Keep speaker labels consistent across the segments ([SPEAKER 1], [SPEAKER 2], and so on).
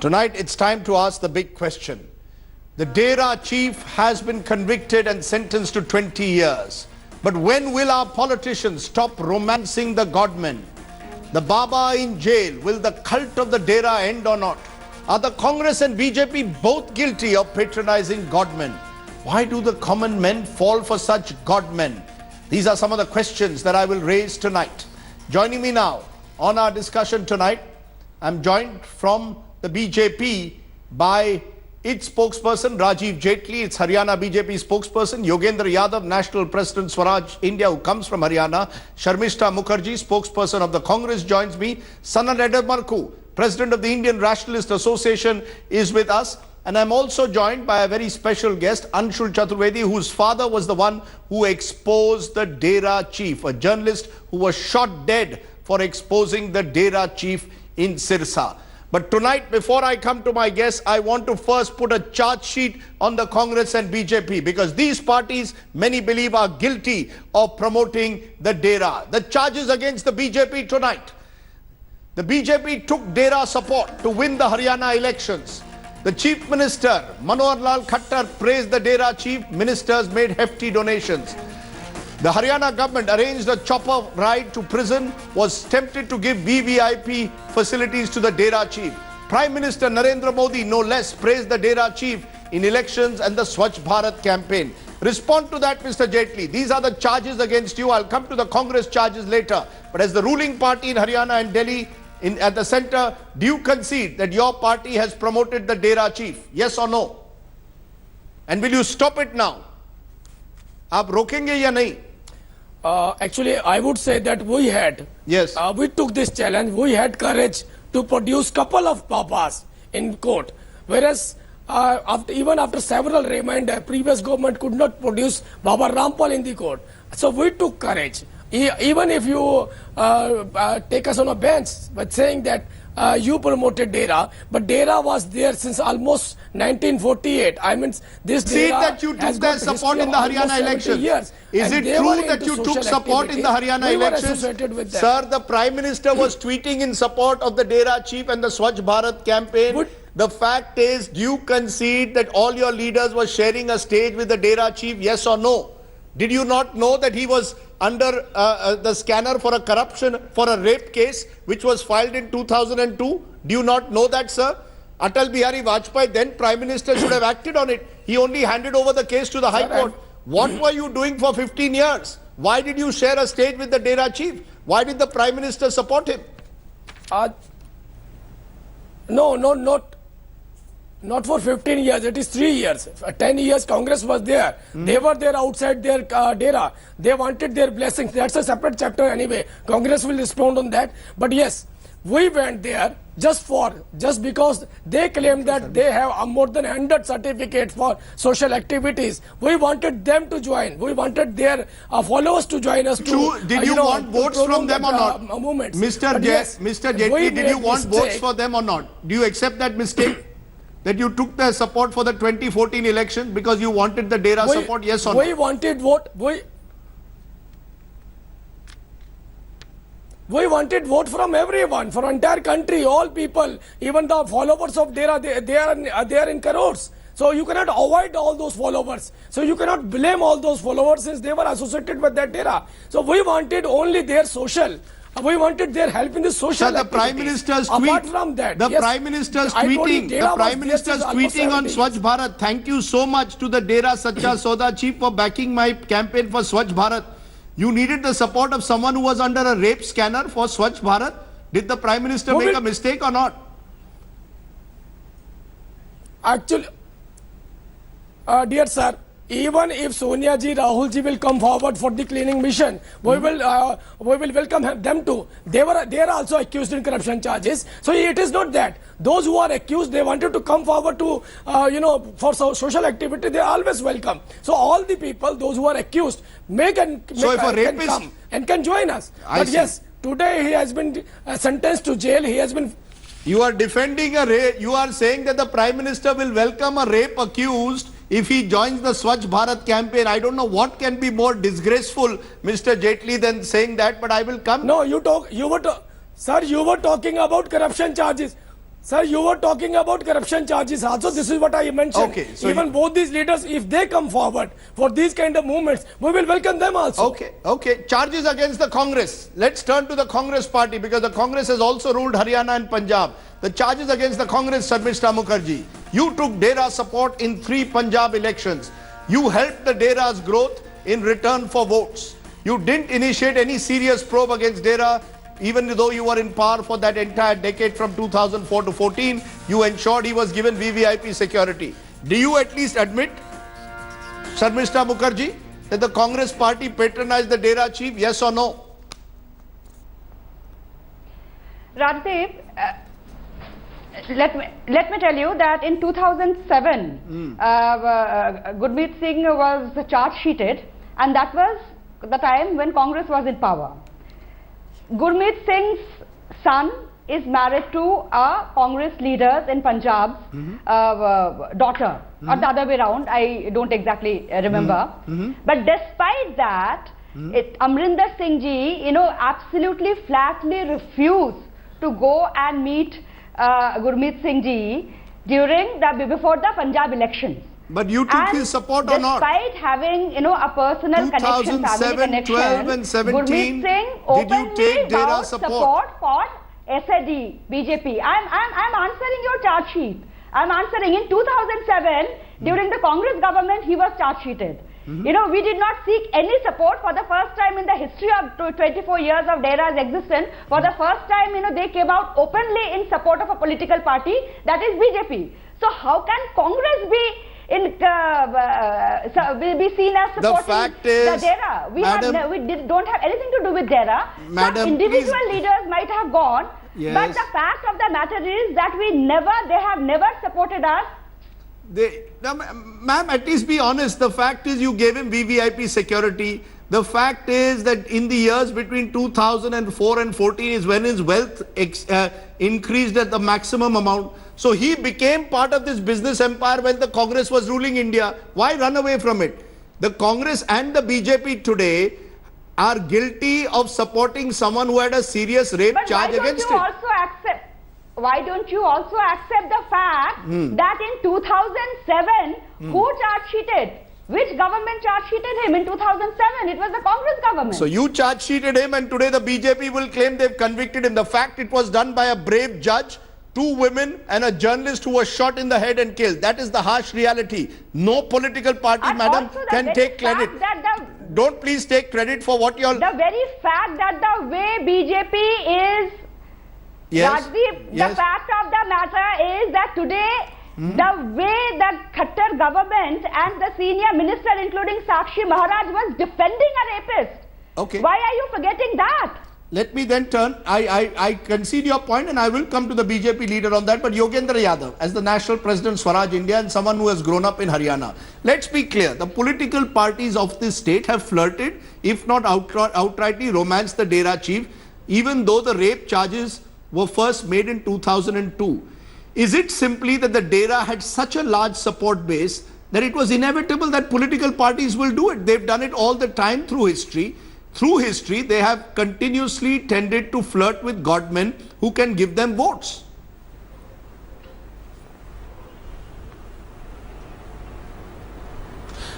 [SPEAKER 1] Tonight, it's time to ask the big question. The Dera chief has been convicted and sentenced to 20 years. But when will our politicians stop romancing the godmen? The Baba in jail, will the cult of the Dera end or not? Are the Congress and BJP both guilty of patronizing godmen? Why do the common men fall for such godmen? These are some of the questions that I will raise tonight. Joining me now on our discussion tonight, I'm joined from the BJP by its spokesperson Rajiv Jaitley, its Haryana BJP spokesperson Yogendra Yadav, National President Swaraj India, who comes from Haryana, Sharmishta Mukherjee, spokesperson of the Congress, joins me. Sanat Eddamarku, President of the Indian Rationalist Association, is with us. And I'm also joined by a very special guest, Anshul Chaturvedi, whose father was the one who exposed the Dera chief, a journalist who was shot dead for exposing the Dera chief in Sirsa. But tonight, before I come to my guests, I want to first put a charge sheet on the Congress and BJP, because these parties, many believe, are guilty of promoting the Dera. The charges against the BJP tonight. The BJP took Dera support to win the Haryana elections. The Chief Minister, Manohar Lal Khattar, praised the Dera chief. Ministers made hefty donations. The Haryana government arranged a chopper ride to prison, was tempted to give VVIP facilities to the Dera chief. Prime Minister Narendra Modi, no less, praised the Dera chief in elections and the Swachh Bharat campaign. Respond to that, Mr. Jaitley. These are the charges against you. I'll come to the Congress charges later. But as the ruling party in Haryana and Delhi, at the center, do you concede that your party has promoted the Dera chief? Yes or no? And will you stop it now? Aap rokenge ya nahi?
[SPEAKER 2] Actually, I would say that we had,
[SPEAKER 1] yes,
[SPEAKER 2] we took this challenge. We had courage to produce couple of papas in court, whereas even after several remand, previous government could not produce Baba Rampal in the court. So we took courage. Even if you take us on a bench, but saying that you promoted Dera, but Dera was there since almost 1948. I mean, this
[SPEAKER 1] See
[SPEAKER 2] Dera
[SPEAKER 1] that you took their support in the Haryana elections. Is it true that you took support in the Haryana elections? Sir, the Prime Minister was tweeting in support of the Dera chief and the Swachh Bharat campaign. The fact is, do you concede that all your leaders were sharing a stage with the Dera chief? Yes or no? Did you not know that he was under the scanner for a corruption, for a rape case, which was filed in 2002? Do you not know that, sir? Atal Bihari Vajpayee, then Prime Minister, should have acted on it. He only handed over the case to the High Court. What were you doing for 15 years? Why did you share a stage with the Dera chief? Why did the Prime Minister support him?
[SPEAKER 2] Not for 15 years, it is 3 years. 10 years Congress was there. They were there outside their Dera. They wanted their blessings. That's a separate chapter anyway. Congress will respond on that. But yes, we went there just because they claimed that they have more than 100 certificates for social activities. We wanted them to join. We wanted their followers to join us.
[SPEAKER 1] Did you want votes from them or not? Mr. Jaitley, did you want votes for them or not? Do you accept that mistake? That you took their support for the 2014 elections because you wanted the Dera support, yes or no?
[SPEAKER 2] We wanted vote. We wanted vote from everyone, from entire country, all people, even the followers of Dera. They are in crores. So you cannot avoid all those followers. So you cannot blame all those followers since they were associated with that Dera. So we wanted only their social. We wanted their help in the social.
[SPEAKER 1] Sir, the Prime Minister's tweet.
[SPEAKER 2] Apart from that,
[SPEAKER 1] the Prime Minister's tweeting on Swachh Bharat. Thank you so much to the Dera Sacha Sauda chief for backing my campaign for Swachh Bharat. You needed the support of someone who was under a rape scanner for Swachh Bharat. Did the Prime Minister make a mistake or not?
[SPEAKER 2] Actually, dear sir, even if Sonia ji, Rahul ji will come forward for the cleaning mission, we will welcome them too. They are also accused in corruption charges. So it is not that those who are accused, they wanted to come forward to for social activity. They are always welcome. So all the people, those who are accused, can come and can join us. But yes, today he has been sentenced to jail. He has been.
[SPEAKER 1] You are defending a rape. You are saying that the Prime Minister will welcome a rape accused if he joins the Swachh Bharat campaign. I don't know what can be more disgraceful, Mr. Jaitley, than saying that, but I will come.
[SPEAKER 2] No, sir, you were talking about corruption charges. Sir, you were talking about corruption charges also. This is what I mentioned.
[SPEAKER 1] Okay, so
[SPEAKER 2] even both these leaders, if they come forward for these kind of movements, we will welcome them also.
[SPEAKER 1] Okay. Charges against the Congress. Let's turn to the Congress party because the Congress has also ruled Haryana and Punjab. The charges against the Congress, Sharmishta Mukherjee. You took DERA support in 3 Punjab elections. You helped the DERA's growth in return for votes. You didn't initiate any serious probe against DERA. Even though you were in power for that entire decade from 2004 to 14, you ensured he was given VVIP security. Do you at least admit, Sharmishta Mukherjee, that the Congress party patronized the DERA chief, yes or no?
[SPEAKER 3] Rajdeep, let me tell you that in 2007, Gurmeet Singh was charge sheeted, and that was the time when Congress was in power. Gurmeet Singh's son is married to a Congress leader in Punjab's daughter, or the other way around, I don't exactly remember. But despite that, Amrinder Singh ji, absolutely flatly refused to go and meet Gurmeet Singh ji before the Punjab elections.
[SPEAKER 1] But you took his support or not?
[SPEAKER 3] Despite having, a personal connection, family connection,
[SPEAKER 1] 2012 and 17,
[SPEAKER 3] Gurmeet Singh openly vowed support for SAD, BJP. I'm answering your charge sheet. I'm answering. In 2007, during the Congress government, he was charge sheeted. We did not seek any support for the first time in the history of 24 years of DERA's existence. For the first time, they came out openly in support of a political party, that is BJP. So how can Congress be seen as supporting the DERA? We don't have anything to do with DERA. Some individual leaders might have gone, but the fact of the matter is that they have never supported us.
[SPEAKER 1] Ma'am, at least be honest. The fact is you gave him VVIP security. The fact is that in the years between 2004 and 14 is when his wealth increased at the maximum amount. So he became part of this business empire when the Congress was ruling India. Why run away from it? The Congress and the BJP today are guilty of supporting someone who had a serious rape charge against it.
[SPEAKER 3] Why don't you also accept the fact that in 2007, who charge sheeted? Which government charge sheeted him in 2007? It was the Congress government.
[SPEAKER 1] So you charge sheeted him, and today the BJP will claim they've convicted him. The fact it was done by a brave judge, 2 women and a journalist who was shot in the head and killed. That is the harsh reality. No political party,
[SPEAKER 3] and
[SPEAKER 1] madam, can take credit. Don't please take credit for what you're...
[SPEAKER 3] The very fact that the way BJP is... Rajdeep, the fact of the matter is that today, the way the Khattar government and the senior minister, including Sakshi Maharaj, was defending a rapist.
[SPEAKER 1] Okay.
[SPEAKER 3] Why are you forgetting that?
[SPEAKER 1] Let me then turn, I concede your point and I will come to the BJP leader on that, but Yogendra Yadav, as the National President Swaraj India and someone who has grown up in Haryana, let's be clear, the political parties of this state have flirted, if not outrightly romanced the DERA chief, even though the rape charges were first made in 2002. Is it simply that the DERA had such a large support base that it was inevitable that political parties will do it? They've done it all the time through history. Through history, they have continuously tended to flirt with godmen who can give them votes.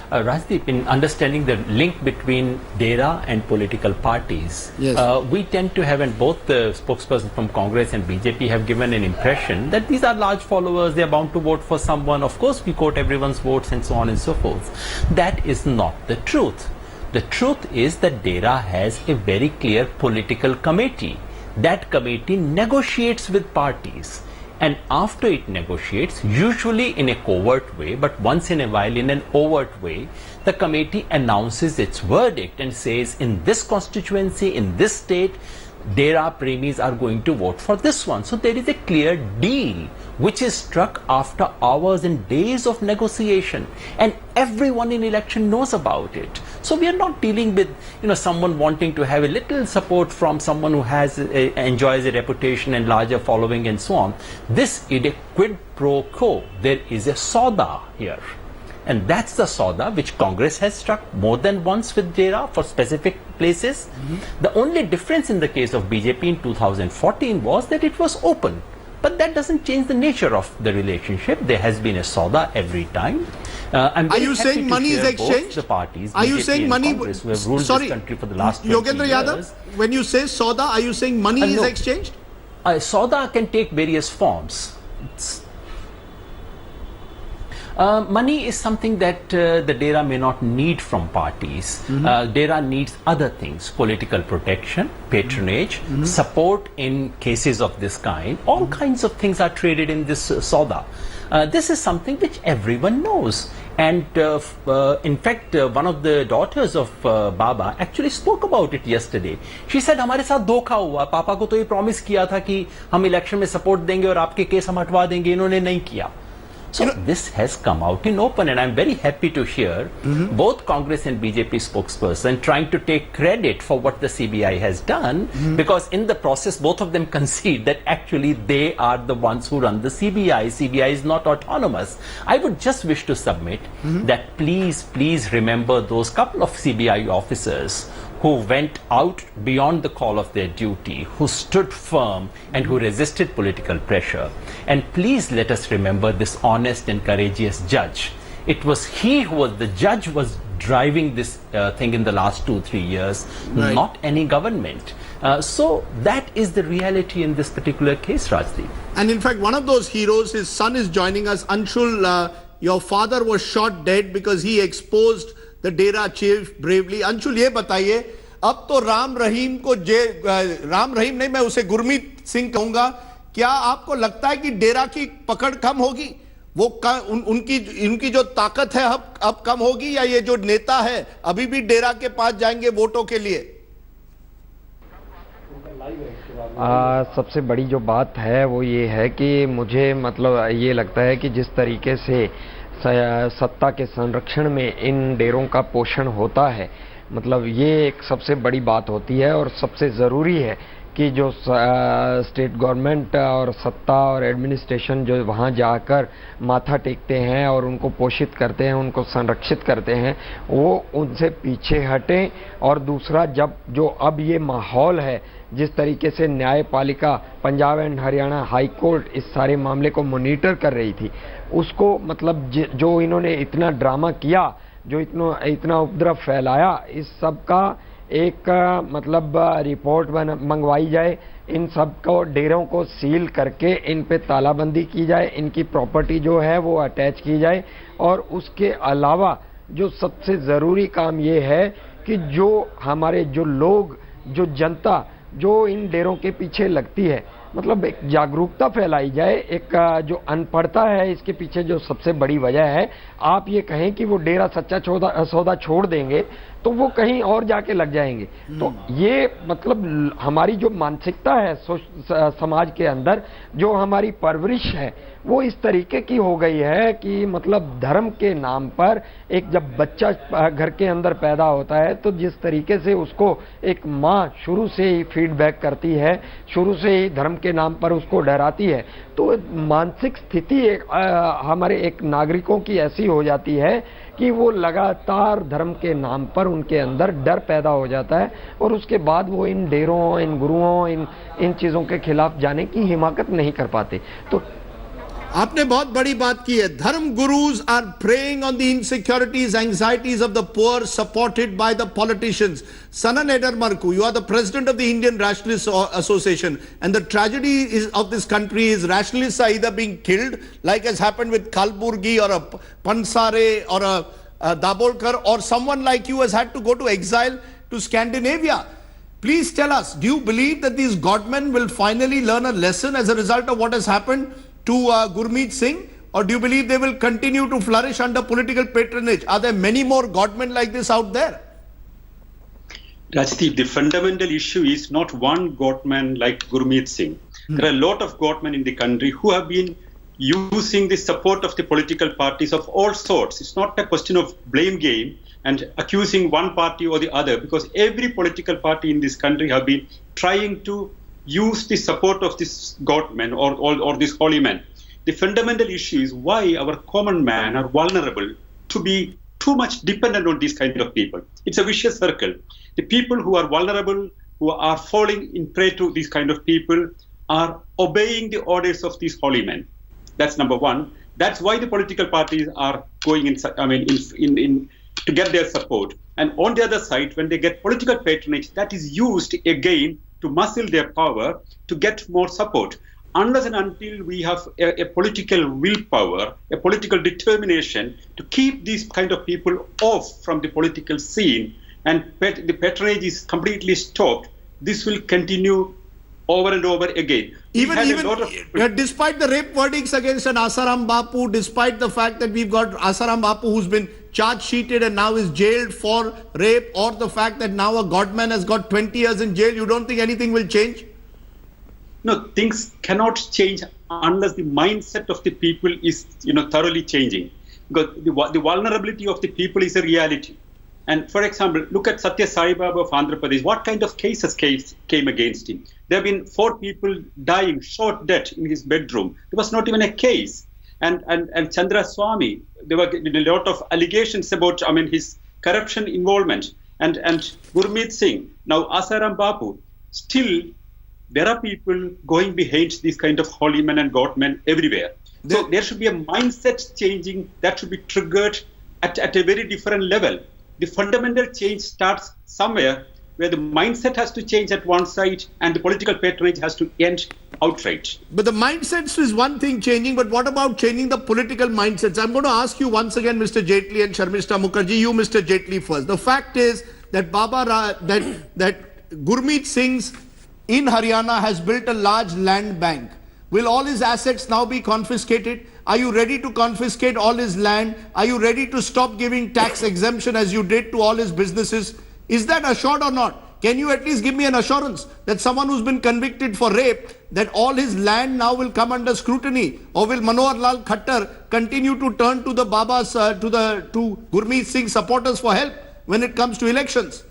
[SPEAKER 4] Rajdeep, in understanding the link between DERA and political parties, we tend to have, and both the spokesperson from Congress and BJP have given an impression that these are large followers, they are bound to vote for someone. Of course, we quote everyone's votes and so on and so forth. That is not the truth. The truth is that DERA has a very clear political committee. That committee negotiates with parties. And after it negotiates, usually in a covert way, but once in a while in an overt way, the committee announces its verdict and says, in this constituency, in this state, DERA premies are going to vote for this one. So there is a clear deal which is struck after hours and days of negotiation, and everyone in election knows about it. So we are not dealing with someone wanting to have a little support from someone who enjoys a reputation and larger following and so on. This is a quid pro quo. There is a soda here. And that's the soda which Congress has struck more than once with DERA for specific places. The only difference in the case of BJP in 2014 was that it was open. But that doesn't change the nature of the relationship. There has been a sauda every time. I'm
[SPEAKER 1] Are you saying money is exchanged?
[SPEAKER 4] The parties,
[SPEAKER 1] are you
[SPEAKER 4] BJP
[SPEAKER 1] saying
[SPEAKER 4] and
[SPEAKER 1] money?
[SPEAKER 4] Congress, who have ruled
[SPEAKER 1] Sorry,
[SPEAKER 4] this country for the last 20
[SPEAKER 1] Yogendra
[SPEAKER 4] years.
[SPEAKER 1] Yadav, when you say sauda, are you saying money is
[SPEAKER 4] No.
[SPEAKER 1] exchanged?
[SPEAKER 4] Sauda can take various forms. Money is something that the DERA may not need from parties. DERA needs other things: political protection, patronage, support in cases of this kind. All kinds of things are traded in this sauda. This is something which everyone knows. And in fact, one of the daughters of Baba actually spoke about it yesterday. She said, हमारे साथ धोखा हुआ, पापा को तो ये promise किया था कि हम इलेक्शन में सपोर्ट देंगे और आपके केस हम हटवा देंगे, इन्होंने नहीं किया. So this has come out in open, and I'm very happy to hear both Congress and BJP spokesperson trying to take credit for what the CBI has done, because in the process both of them concede that actually they are the ones who run the CBI. CBI is not autonomous. I would just wish to submit that please remember those couple of CBI officers who went out beyond the call of their duty, who stood firm and who resisted political pressure. And please let us remember this honest and courageous judge. It was he who was, the judge was driving this thing in the last 2-3 years, not any government. So that is the reality in this particular case, Rajdeep.
[SPEAKER 1] And in fact, one of those heroes, his son is joining us. Anshul, your father was shot dead because he exposed the DERA chief bravely. Anshul ये बताइए, अब तो राम रहीम को राम रहीम नहीं, मैं उसे गुरमीत सिंह कहूंगा. क्या आपको लगता है कि डेरा की पकड़ कम होगी? वो उनकी जो ताकत है अब कम होगी, या ये जो नेता है अभी भी डेरा के पास जाएंगे वोटों के लिए?
[SPEAKER 5] सबसे बड़ी जो बात है वो ये है कि मुझे मतलब ये लगता है कि जिस तरीके से सत्ता के संरक्षण में इन डेरों का पोषण होता है, मतलब ये एक सबसे बड़ी बात होती है और सबसे ज़रूरी है कि जो स्टेट गवर्नमेंट और सत्ता और एडमिनिस्ट्रेशन जो वहाँ जाकर माथा टेकते हैं और उनको पोषित करते हैं, उनको संरक्षित करते हैं, वो उनसे पीछे हटें. और दूसरा, जब जो अब ये माहौल है, जिस तरीके से न्यायपालिका Punjab and Haryana high court इस सारे मामले को मॉनिटर कर रही थी, उसको मतलब जो इन्होंने इतना ड्रामा किया, जो इतना उपद्रव फैलाया, इस सब का एक मतलब रिपोर्ट मंगवाई जाए, इन सब को डेरों को सील करके इन पे तालाबंदी की जाए, इनकी प्रॉपर्टी जो है वो अटैच की जाए. और उसके अलावा जो सबसे ज़रूरी काम ये है कि जो हमारे जो लोग, जो जनता जो इन डेरों के पीछे लगती है, मतलब एक जागरूकता फैलाई जाए. एक जो अनपढ़ता है, इसके पीछे जो सबसे बड़ी वजह है, आप ये कहें कि वो डेरा सच्चा सौदा छोड़ देंगे तो वो कहीं और जाके लग जाएंगे. तो ये मतलब हमारी जो मानसिकता है समाज के अंदर, जो हमारी परवरिश है, वो इस तरीके की हो गई है कि मतलब धर्म के नाम पर एक जब बच्चा घर के अंदर पैदा होता है तो जिस तरीके से उसको एक माँ शुरू से ही फीडबैक करती है, शुरू से ही धर्म के नाम पर उसको डराती है, तो मानसिक स्थिति हमारे एक नागरिकों की ऐसी हो जाती है कि वो लगातार धर्म के नाम पर उनके अंदर डर पैदा हो जाता है और उसके बाद वो इन डेरों, इन गुरुओं, इन चीज़ों के खिलाफ जाने की हिमाकत नहीं कर पाते. तो
[SPEAKER 1] आपने बहुत बड़ी बात की है. धर्म gurus are preying on the insecurities, anxieties of the poor, supported by the politicians. Sanan Edermarku, you are the president of the Indian Rationalist Association, and the tragedy of this country is rationalists are either being killed, like has happened with Kalburgi or a Pansare or a Dabolkar, or someone like you has had to go to exile to Scandinavia. Please tell us, do you believe that these godmen will finally learn a lesson as a result of what has happened to Gurmeet Singh, or do you believe they will continue to flourish under political patronage? Are there many more godmen like this out there?
[SPEAKER 6] Rajdeep, the fundamental issue is not one godman like Gurmeet Singh. There are a lot of godmen in the country who have been using the support of the political parties of all sorts. It's not a question of blame game and accusing one party or the other, because every political party in this country have been trying to use the support of this godman or this holy man. The fundamental issue is why our common man are vulnerable to be too much dependent on these kind of people. It's a vicious circle. The people who are vulnerable, who are falling in prey to these kind of people, are obeying the orders of these holy men. That's number one. That's why the political parties are going in to get their support. And on the other side, when they get political patronage, that is used again to muscle their power to get more support. Unless and until we have a political willpower, a political determination to keep these kind of people off from the political scene, and the patronage is completely stopped, this will continue over and over again.
[SPEAKER 1] Despite the rape verdicts against an Asaram Bapu, despite the fact that we've got Asaram Bapu who's been charge sheeted and now is jailed for rape, or the fact that now a godman has got 20 years in jail, you don't think anything will change?
[SPEAKER 6] No, things cannot change unless the mindset of the people is, thoroughly changing. Because the vulnerability of the people is a reality. And for example, look at Satya Sai Baba of Andhra Pradesh. What kind of cases came against him? There have been 4 people dying, shot dead in his bedroom. There was not even a case. And Chandra Swami, there were a lot of allegations about, his corruption involvement. And Gurmeet Singh, now Asaram Bapu. Still, there are people going behind these kind of holy men and god men everywhere. So there should be a mindset changing that should be triggered at a very different level. The fundamental change starts somewhere where the mindset has to change at one side and the political patronage has to end outright.
[SPEAKER 1] But the mindsets is one thing changing, but what about changing the political mindsets? I'm going to ask you once again, Mr. Jaitley and Sharmishta Mukherjee, you Mr. Jaitley first. The fact is that that Gurmeet Singh's in Haryana has built a large land bank. Will all his assets now be confiscated? Are you ready to confiscate all his land? Are you ready to stop giving tax exemption as you did to all his businesses? Is that assured or not? Can you at least give me an assurance that someone who's been convicted for rape, that all his land now will come under scrutiny? Or will Manohar Lal Khattar continue to turn to the Babas, to Gurmeet Singh supporters for help when it comes to elections?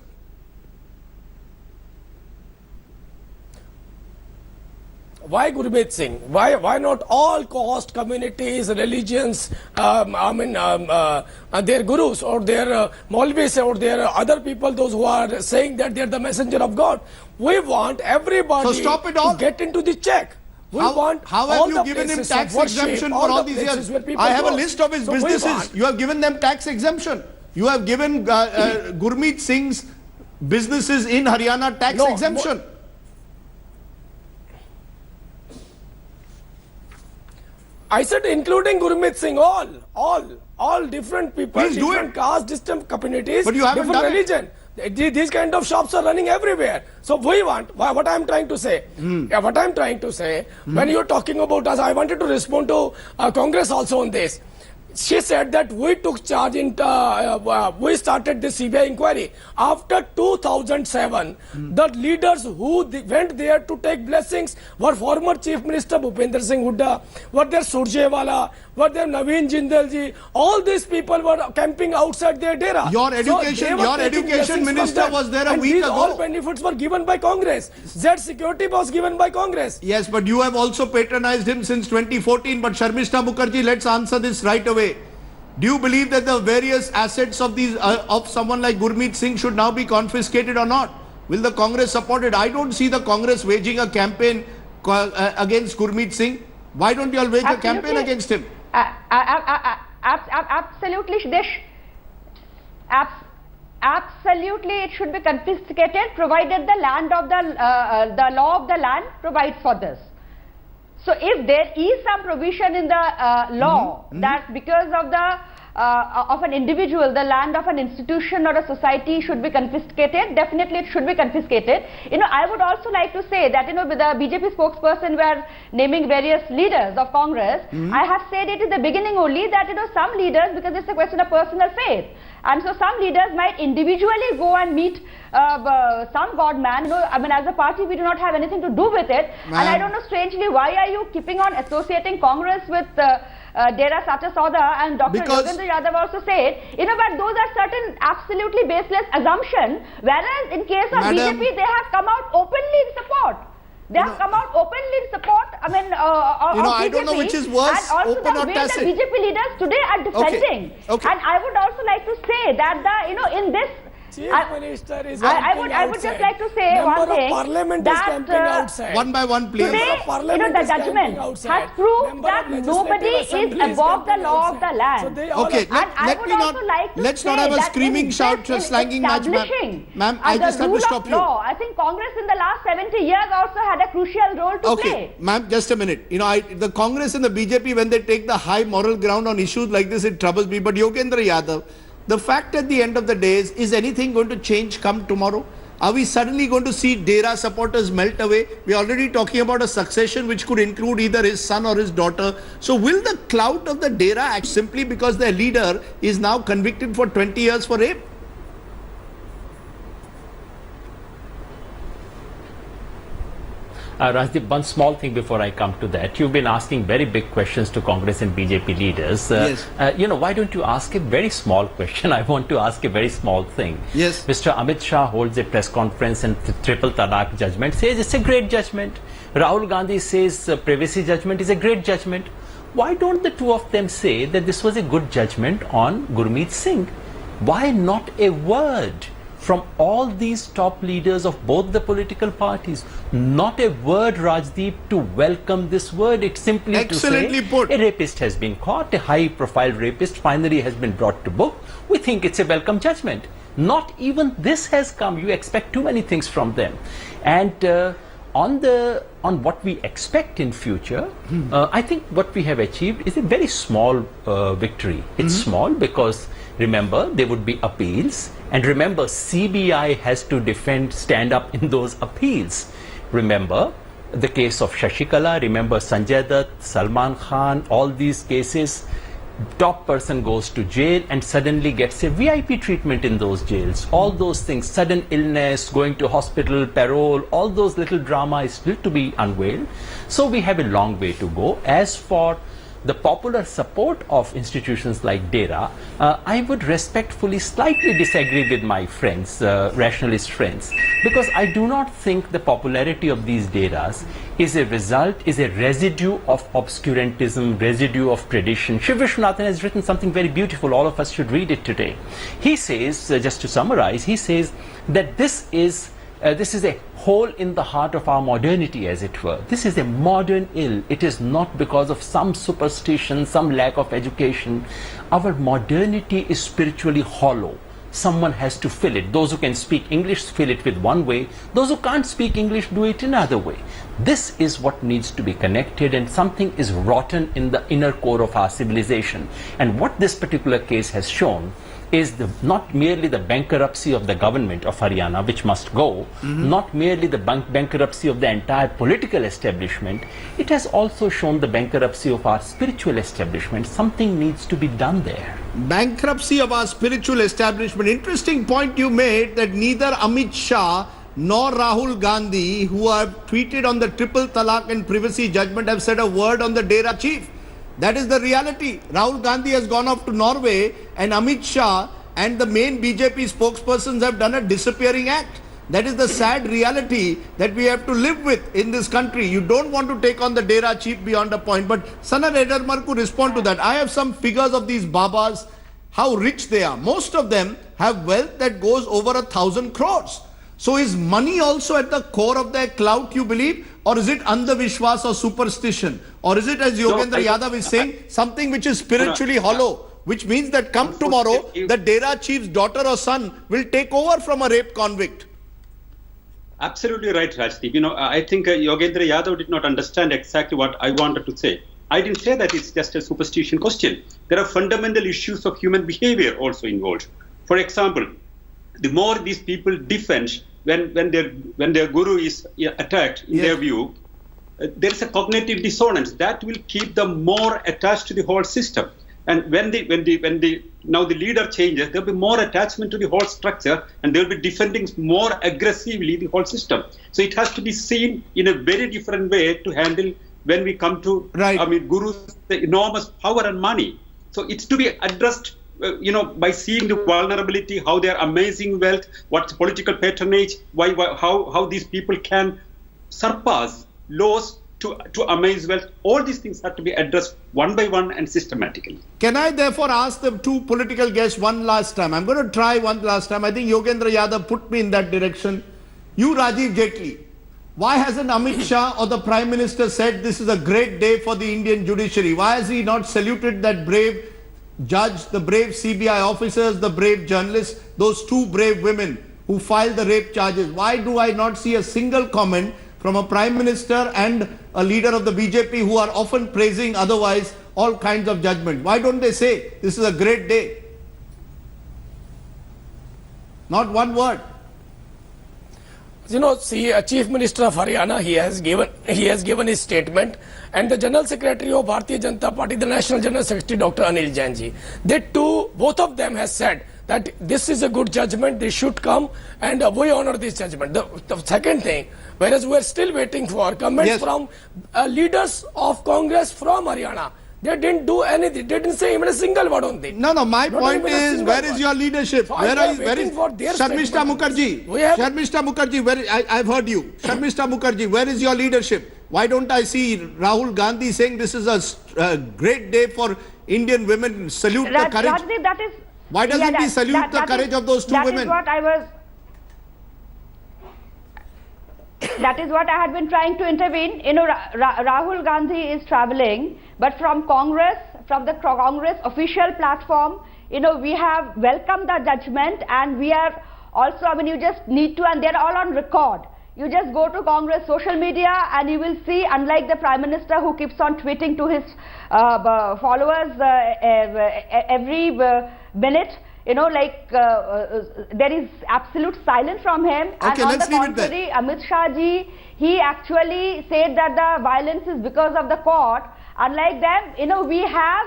[SPEAKER 2] Why Gurmeet Singh? Why not all caste, communities, religions, their gurus or their Maulvis or their other people, those who are saying that they're the messenger of God? We want everybody to get into the check.
[SPEAKER 1] How have you given him tax exemption for all these years? I have a list of his businesses. You have given them tax exemption. You have given Gurmeet Singh's businesses in Haryana tax exemption.
[SPEAKER 2] I said including Gurmeet Singh, all different people, different castes, different communities, different religion. These kind of shops are running everywhere. So we want, what I am trying to say, when you are talking about us, I wanted to respond to Congress also on this. She said that we took charge we started the CBI inquiry. After 2007, the leaders who went there to take blessings were former Chief Minister Bhupender Singh Hooda, were there Surjewala, were there Naveen Jindal ji. All these people were camping outside their dera.
[SPEAKER 1] Your education minister was there a week ago.
[SPEAKER 2] All benefits were given by Congress. Z security was given by Congress.
[SPEAKER 1] Yes, but you have also patronized him since 2014. But Sharmishta Mukherjee, let's answer this right away. Do you believe that the various assets of these of someone like Gurmeet Singh should now be confiscated or not? Will the Congress support it? I don't see the Congress waging a campaign against Gurmeet Singh. Why don't you all wage a campaign against him?
[SPEAKER 3] Absolutely, Shdesh. Absolutely, it should be confiscated, provided the land of the law of the land provides for this. So if there is some provision in the law that because of the of an individual, the land of an institution or a society should be confiscated, definitely it should be confiscated. I would also like to say that, with the BJP spokesperson were naming various leaders of Congress, I have said it in the beginning only that, some leaders, because it's a question of personal faith, and so some leaders might individually go and meet some god man. As a party, we do not have anything to do with it. And I don't know, strangely, why are you keeping on associating Congress with Dera Satya Sauda? And Dr. Yogendra Yadav also said, but those are certain absolutely baseless assumptions. Whereas in case of BJP, they have come out openly in support. They have come out openly in support. Of
[SPEAKER 1] I
[SPEAKER 3] BJP,
[SPEAKER 1] don't know which is worse,
[SPEAKER 3] and also
[SPEAKER 1] open or
[SPEAKER 3] the way
[SPEAKER 1] tacit.
[SPEAKER 3] the BJP leaders today are defending.
[SPEAKER 1] Okay.
[SPEAKER 3] And I would also like to say that in this
[SPEAKER 2] Chief Minister is
[SPEAKER 3] I
[SPEAKER 2] camping
[SPEAKER 3] would just
[SPEAKER 2] outside.
[SPEAKER 3] like to say
[SPEAKER 2] Member
[SPEAKER 3] one
[SPEAKER 2] of
[SPEAKER 3] thing,
[SPEAKER 2] Parliament
[SPEAKER 3] that,
[SPEAKER 2] is camping outside.
[SPEAKER 1] One by one, please.
[SPEAKER 3] Today,
[SPEAKER 2] Parliament
[SPEAKER 3] the
[SPEAKER 2] is camping
[SPEAKER 3] judgment
[SPEAKER 2] outside.
[SPEAKER 3] has proved
[SPEAKER 2] Member
[SPEAKER 3] that
[SPEAKER 2] of Legislative
[SPEAKER 3] nobody
[SPEAKER 2] Assembly
[SPEAKER 3] is above the
[SPEAKER 2] camping
[SPEAKER 3] law of
[SPEAKER 2] outside.
[SPEAKER 3] the land.
[SPEAKER 2] So they all
[SPEAKER 1] Okay,
[SPEAKER 2] are-
[SPEAKER 3] And I
[SPEAKER 1] let
[SPEAKER 3] would
[SPEAKER 1] me
[SPEAKER 3] also
[SPEAKER 1] not,
[SPEAKER 3] like to
[SPEAKER 1] let's not
[SPEAKER 3] say
[SPEAKER 1] have a
[SPEAKER 3] that
[SPEAKER 1] screaming
[SPEAKER 3] in
[SPEAKER 1] shout,
[SPEAKER 3] this
[SPEAKER 1] slanging match, ma'am.
[SPEAKER 3] establishing
[SPEAKER 1] Ma'am, I just have to
[SPEAKER 3] the
[SPEAKER 1] stop
[SPEAKER 3] rule
[SPEAKER 1] you.
[SPEAKER 3] of law, I think Congress in the last 70 years also had a crucial role to
[SPEAKER 1] Okay,
[SPEAKER 3] play.
[SPEAKER 1] ma'am, just a minute. You know, the Congress and the BJP, when they take the high moral ground on issues like this, it troubles me. But Yogendra Yadav, the fact at the end of the day is anything going to change come tomorrow? Are we suddenly going to see Dera supporters melt away? We are already talking about a succession which could include either his son or his daughter. So will the clout of the Dera act simply because their leader is now convicted for 20 years for rape?
[SPEAKER 4] Rajdeep, one small thing before I come to that. You've been asking very big questions to Congress and BJP leaders.
[SPEAKER 1] Yes.
[SPEAKER 4] Why don't you ask a very small question? I want to ask a very small thing.
[SPEAKER 1] Yes.
[SPEAKER 4] Mr. Amit Shah holds a press conference and triple talaq judgment says it's a great judgment. Rahul Gandhi says privacy judgment is a great judgment. Why don't the two of them say that this was a good judgment on Gurmeet Singh? Why not a word from all these top leaders of both the political parties? Not a word, Rajdeep, to welcome this word. It's simply
[SPEAKER 1] Excellently
[SPEAKER 4] to say
[SPEAKER 1] put.
[SPEAKER 4] a rapist has been caught, a high-profile rapist finally has been brought to book. We think it's a welcome judgment. Not even this has come. You expect too many things from them. And on what we expect in future, I think what we have achieved is a very small victory. It's small because, remember, there would be appeals. And remember, CBI has to stand up in those appeals. Remember the case of Shashikala, remember Sanjay Dutt, Salman Khan, all these cases. Top person goes to jail and suddenly gets a VIP treatment in those jails. All those things, sudden illness, going to hospital, parole, all those little drama is still to be unveiled. So we have a long way to go. As for the popular support of institutions like DERA, I would respectfully slightly disagree with my friends, rationalist friends, because I do not think the popularity of these DERAs is a residue of obscurantism, residue of tradition. Shiv Vishwanathan has written something very beautiful. All of us should read it today. He says, just to summarize, he says that this is a hole in the heart of our modernity, as it were. This is a modern ill. It is not because of some superstition, some lack of education. Our modernity is spiritually hollow. Someone has to fill it. Those who can speak English fill it with one way. Those who can't speak English do it another way. This is what needs to be connected, and something is rotten in the inner core of our civilization. And what this particular case has shown is not merely the bankruptcy of the government of Haryana, which must go, not merely the bankruptcy of the entire political establishment, it has also shown the bankruptcy of our spiritual establishment. Something needs to be done there.
[SPEAKER 1] Bankruptcy of our spiritual establishment. Interesting point you made that neither Amit Shah nor Rahul Gandhi, who have tweeted on the triple talaq and privacy judgment, have said a word on the DERA chief. That is the reality. Rahul Gandhi has gone off to Norway, and Amit Shah and the main BJP spokespersons have done a disappearing act. That is the sad reality that we have to live with in this country. You don't want to take on the DERA chief beyond a point. But Sanat Edermar could respond to that. I have some figures of these Babas, how rich they are. Most of them have wealth that goes over 1,000 crores. So is money also at the core of their clout, you believe? Or is it andhavishwas or superstition? Or is it, as Yogendra Yadav is saying, something which is spiritually hollow? Which means that come tomorrow, the DERA chief's daughter or son will take over from a rape convict.
[SPEAKER 6] Absolutely right, Rajdeep. I think Yogendra Yadav did not understand exactly what I wanted to say. I didn't say that it's just a superstition question. There are fundamental issues of human behavior also involved. For example, the more these people defend when their guru is attacked, in their view, there is a cognitive dissonance that will keep them more attached to the whole system. And when the leader changes, there will be more attachment to the whole structure, and they will be defending more aggressively the whole system. So it has to be seen in a very different way to handle when we come to, gurus, the enormous power and money. So it's to be addressed, by seeing the vulnerability, how their amazing wealth, what's political patronage, how these people can surpass laws to amass wealth. All these things have to be addressed one by one and systematically.
[SPEAKER 1] Can I therefore ask the two political guests one last time? I'm going to try one last time. I think Yogendra Yadav put me in that direction. You, Rajiv Jaitley, why hasn't Amit Shah or the Prime Minister said this is a great day for the Indian judiciary? Why has he not saluted that brave judge, the brave CBI officers, the brave journalists, those two brave women who filed the rape charges? Why do I not see a single comment from a Prime Minister and a leader of the BJP who are often praising otherwise all kinds of judgment? Why don't they say this is a great day? Not one word.
[SPEAKER 2] You know, see, Chief Minister of Haryana, he has given his statement, and the General Secretary of Bharatiya Janata Party, the National General Secretary, Dr. Anil Jain ji, they too, both of them has said that this is a good judgment, they should come, and we honor this judgment. The second thing, whereas we are still waiting for comments from leaders of Congress from Haryana. They didn't do anything. They didn't say even a single word on this.
[SPEAKER 1] No, my point is, where is your leadership? Where is Sharmishta Mukherjee? Sharmishta Mukherjee, I've heard you. Sharmishta Mukherjee, where is your leadership? Why don't I see Rahul Gandhi saying this is a great day for Indian women? Salute the courage. Why doesn't he salute the courage of those two women?
[SPEAKER 3] That is what I was. That is what I had been trying to intervene. You know, Rahul Gandhi is traveling, but from Congress, from the Congress official platform, you know, we have welcomed the judgment, and we are also, I mean, you just need to, and they're all on record. You just go to Congress social media and you will see, unlike the Prime Minister who keeps on tweeting to his followers every minute, you know, like there is absolute silence from him.
[SPEAKER 1] Okay,
[SPEAKER 3] and on
[SPEAKER 1] let's
[SPEAKER 3] the
[SPEAKER 1] leave
[SPEAKER 3] contrary,
[SPEAKER 1] it there.
[SPEAKER 3] Amit Shah ji, he actually said that the violence is because of the court. Unlike them, you know, we have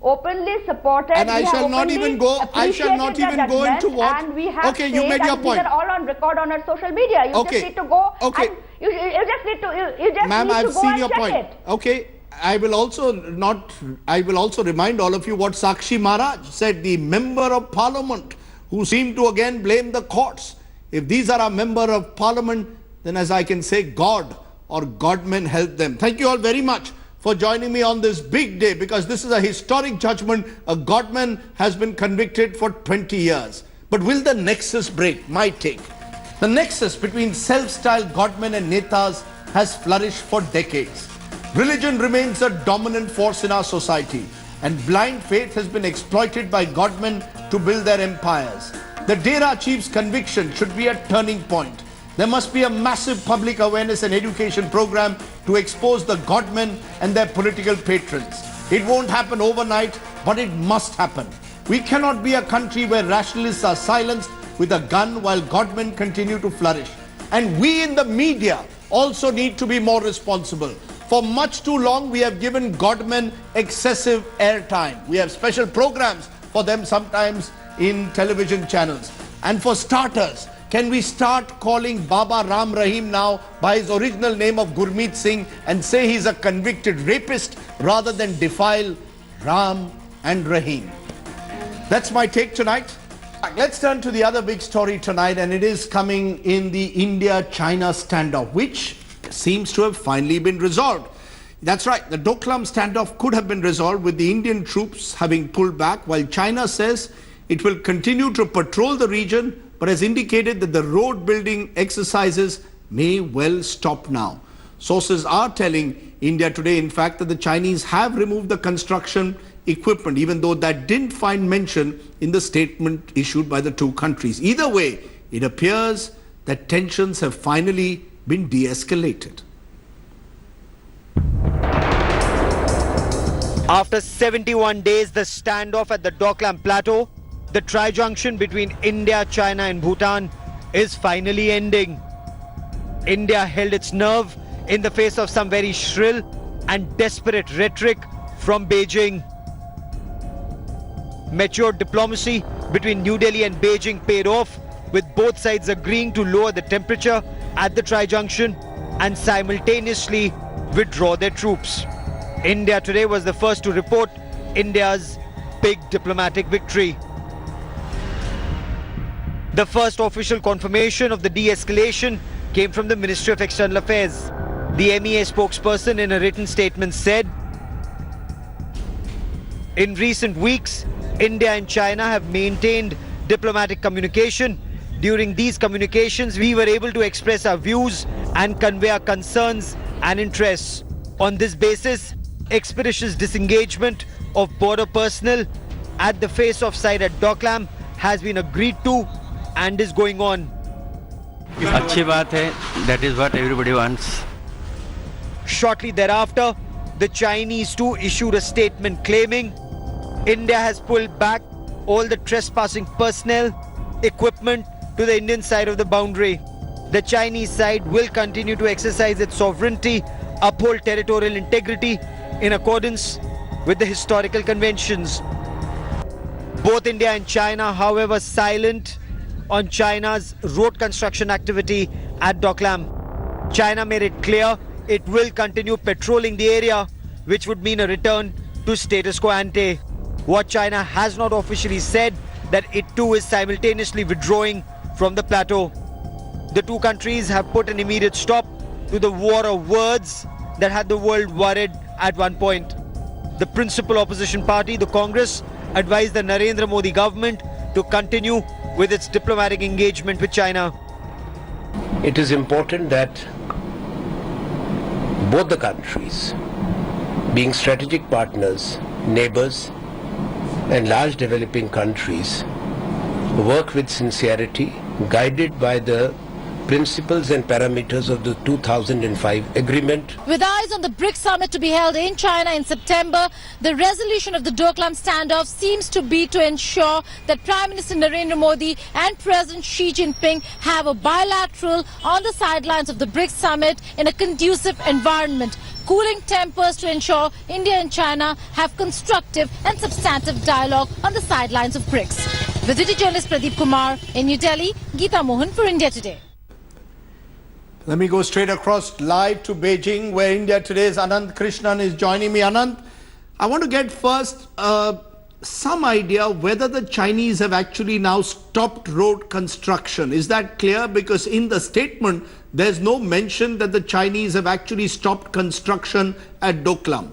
[SPEAKER 3] openly supported.
[SPEAKER 1] And I shall not even go. I shall not even go into what.
[SPEAKER 3] And we have
[SPEAKER 1] okay, you made your point.
[SPEAKER 3] These are all on record on our social media. You just need to go.
[SPEAKER 1] Okay.
[SPEAKER 3] And you just need to. You just
[SPEAKER 1] Ma'am,
[SPEAKER 3] need to
[SPEAKER 1] I've
[SPEAKER 3] go
[SPEAKER 1] seen
[SPEAKER 3] and
[SPEAKER 1] your
[SPEAKER 3] check
[SPEAKER 1] point.
[SPEAKER 3] it.
[SPEAKER 1] Okay. I will also remind all of you what Sakshi Maharaj said, the member of parliament who seemed to again blame the courts. If these are a member of parliament, then as I can say, God or Godmen help them. Thank you all very much for joining me on this big day, because this is a historic judgment. A Godman has been convicted for 20 years. But will the nexus break? My take. The nexus between self-styled Godmen and Netas has flourished for decades. Religion remains a dominant force in our society, and blind faith has been exploited by Godmen to build their empires. The Dera chief's conviction should be a turning point. There must be a massive public awareness and education program to expose the Godmen and their political patrons. It won't happen overnight, but it must happen. We cannot be a country where rationalists are silenced with a gun while Godmen continue to flourish. And we in the media also need to be more responsible. For much too long, we have given Godmen excessive airtime. We have special programs for them sometimes in television channels. And for starters, can we start calling Baba Ram Rahim now by his original name of Gurmeet Singh and say he's a convicted rapist rather than defile Ram and Rahim? That's my take tonight. Let's turn to the other big story tonight, and it is coming in the India-China standoff, which seems to have finally been resolved. That's right, the Doklam standoff could have been resolved with the Indian troops having pulled back, while China says it will continue to patrol the region, but has indicated that the road building exercises may well stop now. Sources are telling India Today, in fact, that the Chinese have removed the construction equipment, even though that didn't find mention in the statement issued by the two countries. Either way, it appears that tensions have finally been de-escalated.
[SPEAKER 7] After 71 days, the standoff at the Doklam Plateau, the tri-junction between India, China and Bhutan, is finally ending. India held its nerve in the face of some very shrill and desperate rhetoric from Beijing. Mature diplomacy between New Delhi and Beijing paid off, with both sides agreeing to lower the temperature at the tri-junction and simultaneously withdraw their troops. India Today was the first to report India's big diplomatic victory. The first official confirmation of the de-escalation came from the Ministry of External Affairs. The MEA spokesperson in a written statement said, in recent weeks, India and China have maintained diplomatic communication. During these communications, we were able to express our views and convey our concerns and interests. On this basis, expeditious disengagement of border personnel at the face-off site at Doklam has been agreed to and is going on.
[SPEAKER 8] अच्छी बात है. That is what everybody wants.
[SPEAKER 7] Shortly thereafter, the Chinese too issued a statement claiming India has pulled back all the trespassing personnel, equipment to the Indian side of the boundary. The Chinese side will continue to exercise its sovereignty, uphold territorial integrity in accordance with the historical conventions. Both India and China, however, silent on China's road construction activity at Doklam. China made it clear it will continue patrolling the area, which would mean a return to status quo ante. What China has not officially said that it too is simultaneously withdrawing from the plateau. The two countries have put an immediate stop to the war of words that had the world worried at one point. The principal opposition party, the Congress, advised the Narendra Modi government to continue with its diplomatic engagement with China.
[SPEAKER 9] It is important that both the countries, being strategic partners, neighbors, and large developing countries, work with sincerity, guided by the principles and parameters of the 2005 agreement.
[SPEAKER 10] With eyes on the BRICS summit to be held in China in September, the resolution of the Doklam standoff seems to be to ensure that Prime Minister Narendra Modi and President Xi Jinping have a bilateral on the sidelines of the BRICS summit in a conducive environment, cooling tempers to ensure India and China have constructive and substantive dialogue on the sidelines of BRICS. Visiting journalist Pradeep Kumar in New Delhi, Geeta Mohan for India Today.
[SPEAKER 1] Let me go straight across live to Beijing, where India Today's Anand Krishnan is joining me. Anand, I want to get first some idea whether the Chinese have actually now stopped road construction. Is that clear? Because in the statement, there's no mention that the Chinese have actually stopped construction at Doklam.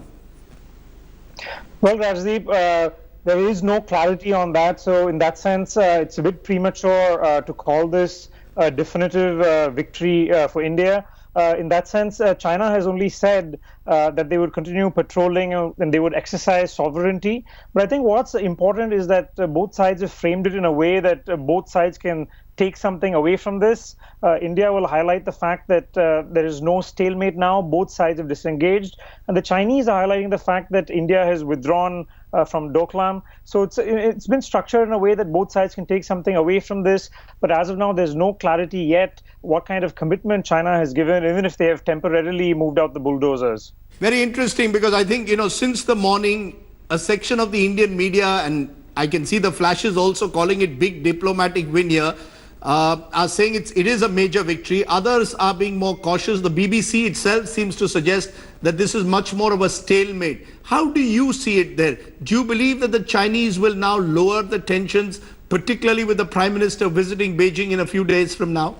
[SPEAKER 11] Well, Rajdeep, there is no clarity on that. So in that sense, it's a bit premature to call this a definitive victory for India. In that sense, China has only said that they would continue patrolling and they would exercise sovereignty. But I think what's important is that both sides have framed it in a way that both sides can take something away from this. India will highlight the fact that there is no stalemate now. Both sides have disengaged. And the Chinese are highlighting the fact that India has withdrawn from Doklam. So it's been structured in a way that both sides can take something away from this. But as of now, there's no clarity yet what kind of commitment China has given, even if they have temporarily moved out the bulldozers.
[SPEAKER 1] Very interesting, because I think, since the morning, a section of the Indian media, and I can see the flashes also calling it big diplomatic win here, are saying it is a major victory. Others are being more cautious. The BBC itself seems to suggest that this is much more of a stalemate. How do you see it there? Do you believe that the Chinese will now lower the tensions, particularly with the Prime Minister visiting Beijing in a few days from now?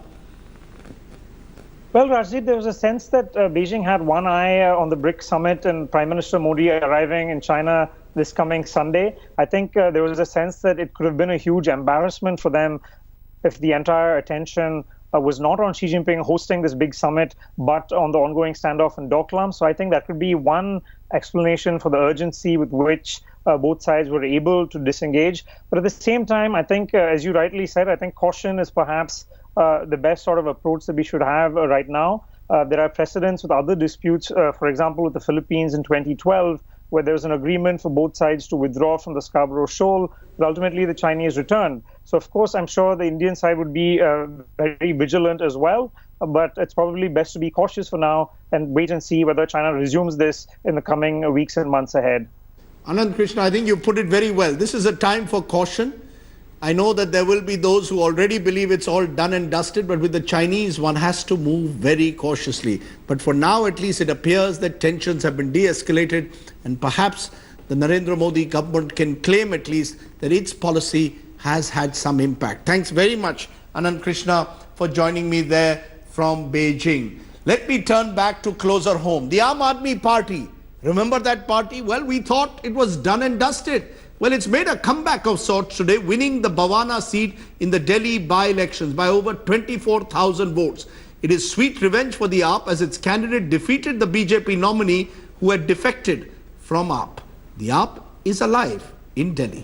[SPEAKER 11] Well, Rajdeep, there was a sense that Beijing had one eye on the BRICS summit and Prime Minister Modi arriving in China this coming Sunday. I think there was a sense that it could have been a huge embarrassment for them if the entire attention was not on Xi Jinping hosting this big summit, but on the ongoing standoff in Doklam. So I think that could be one explanation for the urgency with which both sides were able to disengage. But at the same time, I think, as you rightly said, I think caution is perhaps the best sort of approach that we should have right now. There are precedents with other disputes, for example, with the Philippines in 2012, where there was an agreement for both sides to withdraw from the Scarborough Shoal, but ultimately the Chinese returned. So, of course, I'm sure the Indian side would be very vigilant as well, but it's probably best to be cautious for now and wait and see whether China resumes this in the coming weeks and months ahead.
[SPEAKER 1] Anand Krishna, I think you put it very well. This is a time for caution. I know that there will be those who already believe it's all done and dusted, but with the Chinese, one has to move very cautiously. But for now, at least, it appears that tensions have been de-escalated, and perhaps the Narendra Modi government can claim at least that its policy has had some impact. Thanks very much, Anand Krishna, for joining me there from Beijing. Let me turn back to closer home. The Aam Aadmi Party. Remember that party? Well, we thought it was done and dusted. Well, it's made a comeback of sorts today, winning the Bawana seat in the Delhi by-elections by over 24,000 votes. It is sweet revenge for the AAP as its candidate defeated the BJP nominee who had defected from AAP. The AAP is alive in Delhi.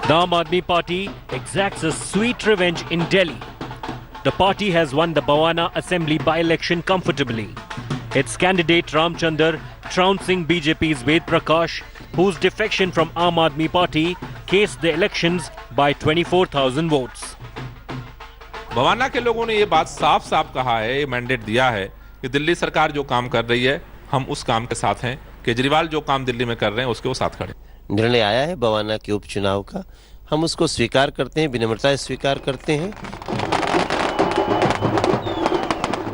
[SPEAKER 12] The Aam Aadmi Party exacts a sweet revenge in Delhi. The party has won the Bawana Assembly by-election comfortably. Its candidate Ramchandar trouncing BJP's Ved Prakash, whose defection from Aam Aadmi Party cased the elections by 24,000 votes.
[SPEAKER 13] Bawana के लोगों ने ये बात साफ साफ कहा है, ये मैंडेट दिया है कि दिल्ली सरकार जो काम कर रही है हम उस काम के साथ हैं। केजरीवाल जो काम दिल्ली में कर रहे हैं उसके वो साथ खड़े।
[SPEAKER 14] निर्णय आया है बवाना के उपचुनाव का, हम उसको स्वीकार करते हैं, विनम्रता से स्वीकार करते हैं।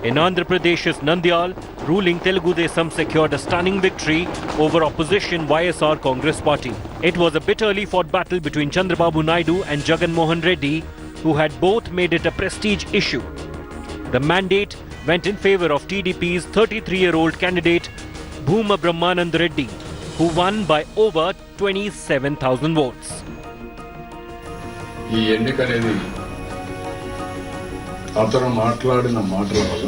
[SPEAKER 12] In Andhra Pradesh's Nandyal, ruling Telugu Desam secured a stunning victory over opposition YSR Congress Party. It was a bitterly fought battle between Chandrababu Naidu and Jagan Mohan Reddy, who had both made it a prestige issue. The mandate went in favour of TDP's 33-year-old candidate Bhuma Brahmanand Reddy, who won by over 27,000 votes.
[SPEAKER 15] అతను మాట్లాడిన మాటల వల్ల,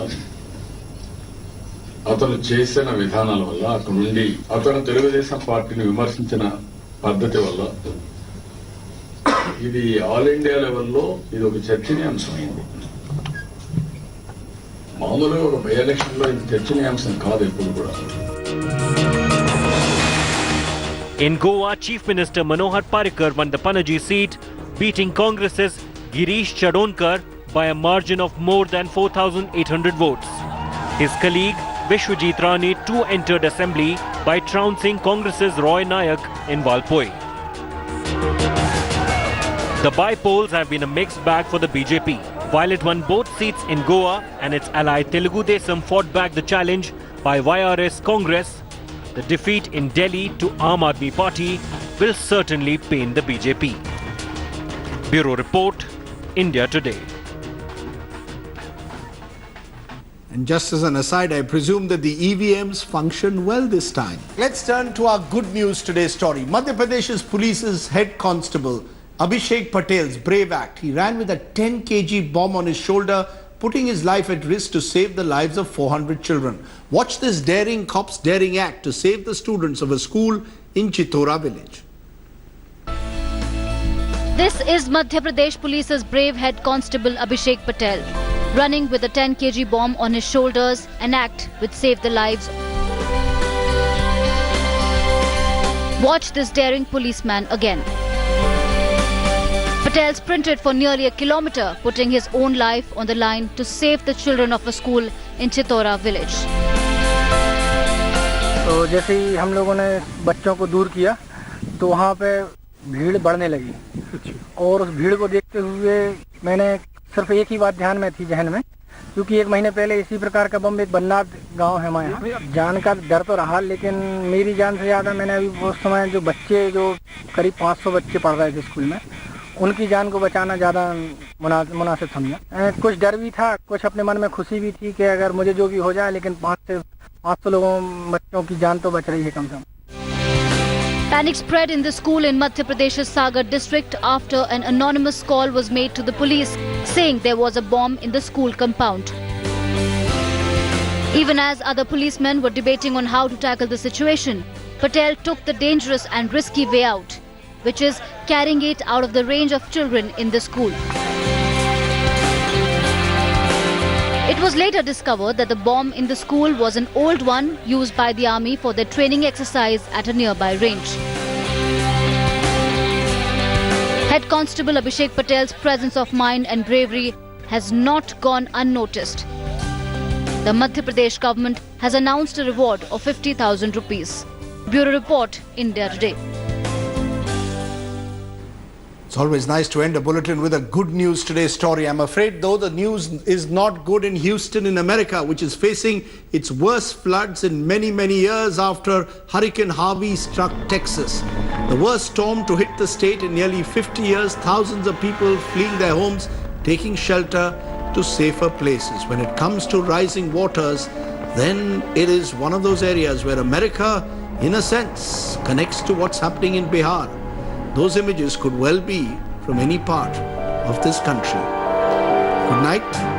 [SPEAKER 15] అతను చేసిన విధానాల వల్ల, అక్కడ నుండి అతను తెలుగుదేశం పార్టీని విమర్శించిన పద్ధతి వల్ల ఇది ఆల్ ఇండియా లెవెల్లో ఇది ఒక చర్చనీయాంశమైంది. మామూలుగా ఒక బై ఎలక్షన్ లో ఇది చర్చనీయాంశం కాదు ఎప్పుడు కూడా.
[SPEAKER 12] In Goa, Chief Minister Manohar Parrikar won the Panaji seat, beating Congress's Girish Chadonkar by a margin of more than 4,800 votes. His colleague Vishwajit Rane too entered assembly by trouncing Congress's Roy Nayak in Valpoi. The by-polls have been a mixed bag for the BJP. While it won both seats in Goa and its ally Telugu Desam fought back the challenge by YRS Congress, the defeat in Delhi to Aam Aadmi Party will certainly pain the BJP. Bureau Report, India Today.
[SPEAKER 1] And just as an aside, I presume that the EVMs functioned well this time. Let's turn to our good news today's story. Madhya Pradesh's police's head constable, Abhishek Patel's brave act. He ran with a 10 kg bomb on his shoulder, putting his life at risk to save the lives of 400 children. Watch this daring cop's daring act to save the students of a school in Chitora village.
[SPEAKER 16] This is Madhya Pradesh Police's brave head constable Abhishek Patel, running with a 10 kg bomb on his shoulders, an act which saved the lives. Watch this daring policeman again. Patel sprinted for nearly a kilometre, putting his own life on the line to save the children of a school in Chitora village.
[SPEAKER 17] तो जैसे ही हम लोगों ने बच्चों को दूर किया तो वहाँ पे भीड़ बढ़ने लगी और उस भीड़ को देखते हुए मैंने सिर्फ एक ही बात ध्यान में थी जहन में, क्योंकि एक महीने पहले इसी प्रकार का बम एक बन्नाद गांव है हमारे यहाँ, जान का डर तो रहा लेकिन मेरी जान से ज़्यादा मैंने अभी उस समय जो बच्चे जो करीब 500 बच्चे पढ़ रहे थे स्कूल में, उनकी जान को बचाना ज़्यादा मुनासिब समझा। कुछ डर भी था, कुछ अपने मन में खुशी भी थी कि अगर मुझे जो भी हो जाए लेकिन 500 लोगों बच्चों की जान तो बच रही है कम से कम।
[SPEAKER 16] Panic spread in the school in Madhya Pradesh's Sagar district after an anonymous call was made to the police saying there was a bomb in the school compound. Even as other policemen were debating on how to tackle the situation, Patel took the dangerous and risky way out, which is carrying it out of the range of children in the school. It was later discovered that the bomb in the school was an old one used by the army for their training exercise at a nearby range. Head Constable Abhishek Patel's presence of mind and bravery has not gone unnoticed. The Madhya Pradesh government has announced a reward of 50,000 rupees. Bureau Report, India Today.
[SPEAKER 1] It's always nice to end a bulletin with a good news today story. I'm afraid, though, the news is not good in Houston in America, which is facing its worst floods in many, many years after Hurricane Harvey struck Texas. The worst storm to hit the state in nearly 50 years, thousands of people fleeing their homes, taking shelter to safer places. When it comes to rising waters, then it is one of those areas where America, in a sense, connects to what's happening in Bihar. Those images could well be from any part of this country. Good night.